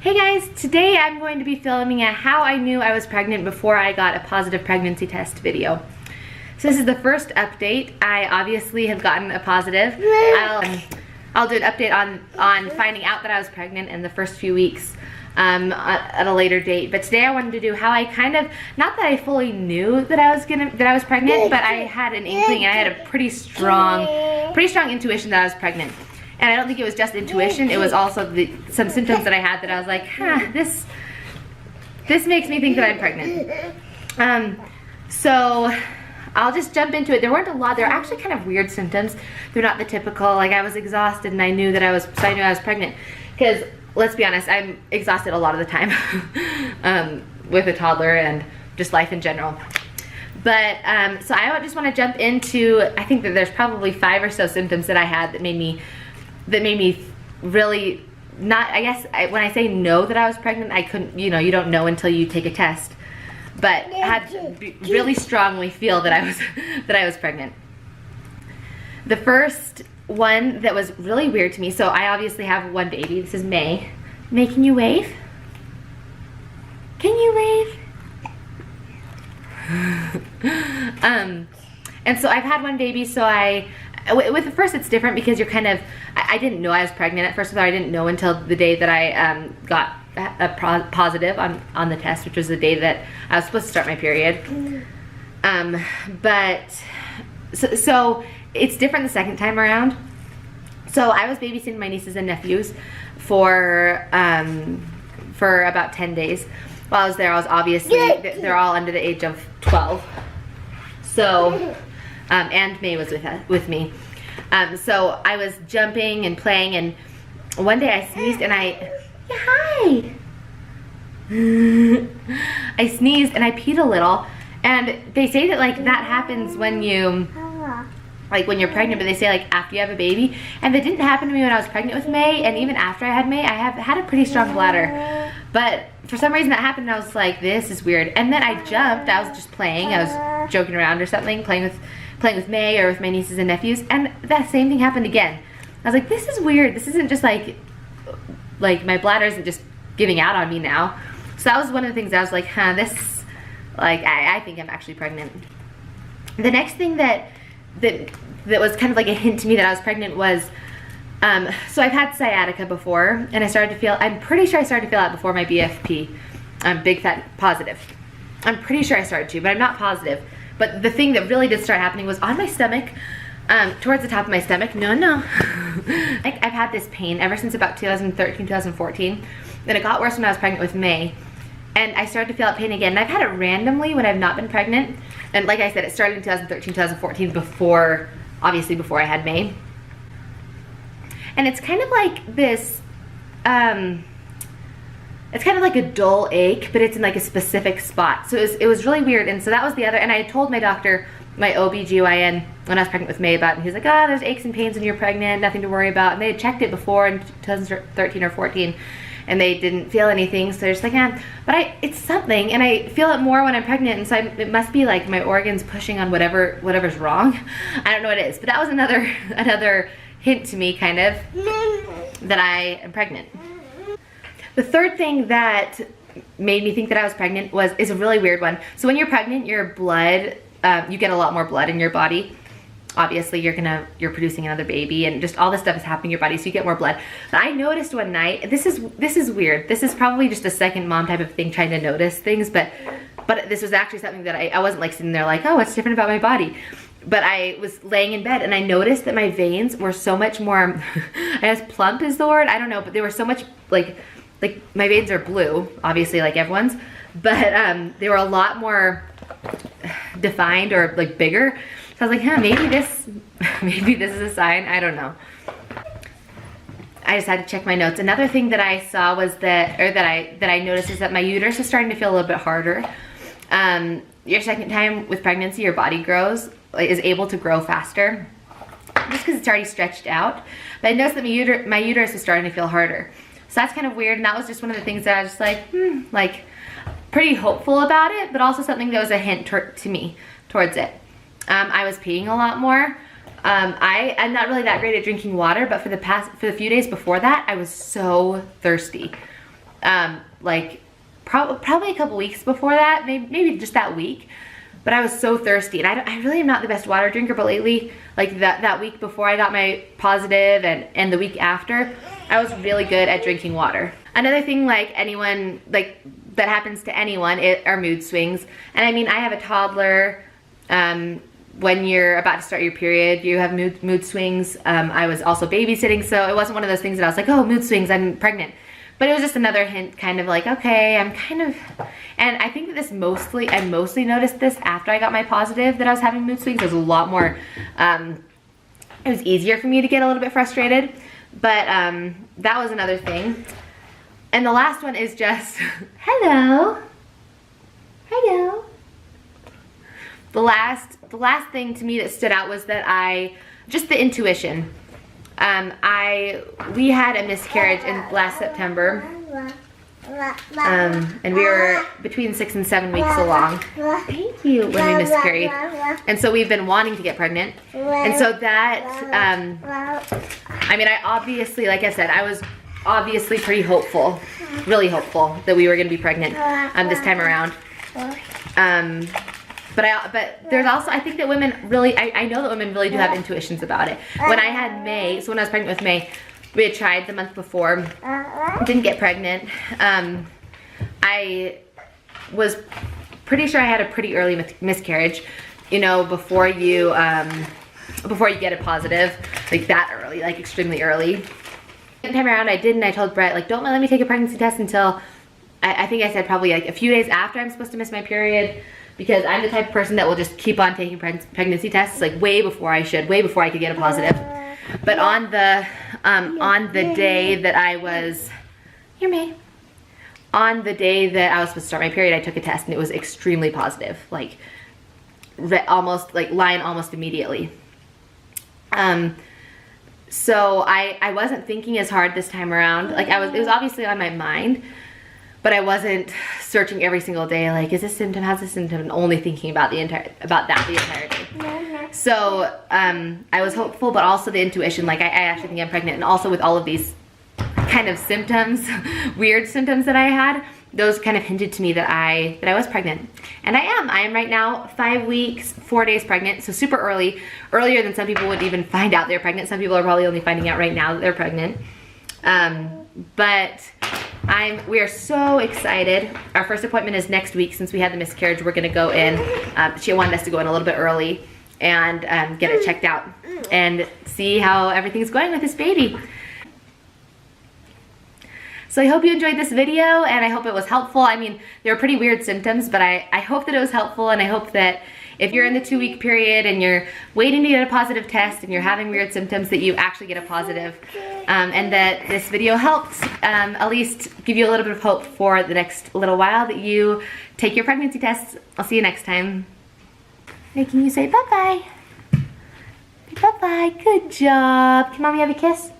Hey guys, today I'm going to be filming a how I knew I was pregnant before I got a positive pregnancy test video. So this is the first update. I obviously have gotten a positive. I'll do an update on finding out that I was pregnant in the first few weeks at a later date. But today I wanted to do how I kind of, not that I fully knew that I was pregnant, but I had an inkling and I had a pretty strong intuition that I was pregnant. And I don't think it was just intuition, it was also some symptoms that I had that I was like, this makes me think that I'm pregnant. So I'll just jump into it. There weren't a lot, they're actually kind of weird symptoms. They're not the typical, like I was exhausted and I knew that I was pregnant. Because let's be honest, I'm exhausted a lot of the time with a toddler and just life in general. But so I just want to jump into, I think that there's probably 5 or so symptoms that I had that made me really not, I guess when I say know that I was pregnant, I couldn't, you don't know until you take a test, but had to really strongly feel that I was pregnant. The first one that was really weird to me, so I obviously have one baby. This is May. May, can you wave? Can you wave? And so I've had one baby, so with the first it's different because you're kind of, I didn't know I was pregnant at first, I didn't know until the day that I got a positive on the test, which was the day that I was supposed to start my period. So it's different the second time around. So I was babysitting my nieces and nephews for about 10 days. While I was there, I was obviously, they're all under the age of 12. So, and May was with me. So I was jumping and playing, and one day I sneezed and hi! I sneezed and I peed a little, and they say that that happens when you're pregnant, but they say after you have a baby, and that didn't happen to me when I was pregnant with May, and even after I had May, I have had a pretty strong bladder. But for some reason that happened, and I was like, this is weird. And then I jumped, I was just playing, I was joking around or something, playing with May or with my nieces and nephews, and that same thing happened again. I was like, this is weird. This isn't just like my bladder isn't just giving out on me now. So that was one of the things I was like, this, I think I'm actually pregnant. The next thing that was kind of like a hint to me that I was pregnant was, so I've had sciatica before, and I'm pretty sure I started to feel that before my BFP, big fat positive. I'm pretty sure I started to, but I'm not positive. But the thing that really did start happening was on my stomach, towards the top of my stomach. I've had this pain ever since about 2013, 2014. Then it got worse when I was pregnant with May. And I started to feel that pain again. And I've had it randomly when I've not been pregnant. And like I said, it started in 2013, 2014, obviously before I had May. And it's kind of like this, it's kind of like a dull ache, but it's in a specific spot. So it was really weird. And so that was the other, and I told my doctor, my OBGYN, when I was pregnant with May about it, and he's like, there's aches and pains when you're pregnant, nothing to worry about. And they had checked it before in 2013 or 14, and they didn't feel anything. So they're just like, but it's something, and I feel it more when I'm pregnant, and so it must be like my organs pushing on whatever's wrong. I don't know what it is, but that was another hint to me, kind of, that I am pregnant. The third thing that made me think that I was pregnant is a really weird one. So when you're pregnant, your blood, you get a lot more blood in your body. Obviously, you're producing another baby, and just all this stuff is happening in your body, so you get more blood. But I noticed one night, this is weird. This is probably just a second mom type of thing, trying to notice things, but this was actually something that I wasn't sitting there what's different about my body. But I was laying in bed and I noticed that my veins were so much more, I guess plump is the word, I don't know, but they were so much like my veins are blue, obviously like everyone's, but they were a lot more defined or bigger. So I was like, maybe this is a sign, I don't know. I just had to check my notes. Another thing that I saw was that I noticed is that my uterus is starting to feel a little bit harder. Your second time with pregnancy, your body is able to grow faster, just because it's already stretched out. But I noticed that my uterus is starting to feel harder. So that's kind of weird, and that was just one of the things that I was just pretty hopeful about it, but also something that was a hint to me towards it. I was peeing a lot more. I'm not really that great at drinking water, but for the few days before that, I was so thirsty. like probably a couple weeks before that, maybe just that week. But I was so thirsty, and I really am not the best water drinker, but lately, like that week before I got my positive and the week after, I was really good at drinking water. Another thing, like anyone, like that happens to anyone, are mood swings. And I mean, I have a toddler. When you're about to start your period, you have mood swings. I was also babysitting, so it wasn't one of those things that I was like, oh, mood swings, I'm pregnant. But it was just another hint, kind of like, okay, I'm kind of, and I think that I mostly noticed this after I got my positive, that I was having mood swings. It was a lot more, it was easier for me to get a little bit frustrated, but that was another thing. And the last one is just, hello. The last thing to me that stood out was that just the intuition. We had a miscarriage in last September, and we were between 6 and 7 weeks along. Thank you. When we miscarried, and so we've been wanting to get pregnant, and so that, I mean, I obviously, like I said, I was obviously pretty hopeful, really hopeful that we were going to be pregnant this time around. But there's also, I think that women really, I know that women really do have intuitions about it. When I had May, so when I was pregnant with May, we had tried the month before, didn't get pregnant. I was pretty sure I had a pretty early miscarriage, you know, before you get a positive, like that early, like extremely early. Second time around I didn't. I told Brett, like, don't let me take a pregnancy test until, I think I said probably like a few days after I'm supposed to miss my period, because I'm the type of person that will just keep on taking pregnancy tests, like way before I could get a positive. But on the day that I was, on the day that I was supposed to start my period, I took a test and it was extremely positive, like almost like lying almost immediately. So I wasn't thinking as hard this time around. Like it was obviously on my mind, but I wasn't searching every single day, like, is this symptom, how's this symptom, and only thinking about the entire day. So I was hopeful, but also the intuition, like I actually think I'm pregnant, and also with all of these kind of symptoms, weird symptoms that I had, those kind of hinted to me that I was pregnant. And I am right now 5 weeks, 4 days pregnant, so super early, earlier than some people would even find out they're pregnant. Some people are probably only finding out right now that they're pregnant. But we are so excited. Our first appointment is next week. Since we had the miscarriage, we're gonna go in. She wanted us to go in a little bit early and get it checked out and see how everything's going with this baby. So I hope you enjoyed this video, and I hope it was helpful. I mean, there were pretty weird symptoms, but I hope that it was helpful, and I hope that if you're in the 2-week period and you're waiting to get a positive test and you're having weird symptoms, that you actually get a positive, and that this video helped at least give you a little bit of hope for the next little while that you take your pregnancy tests. I'll see you next time. Making you say bye-bye. Bye-bye. Good job. Can Mommy have a kiss?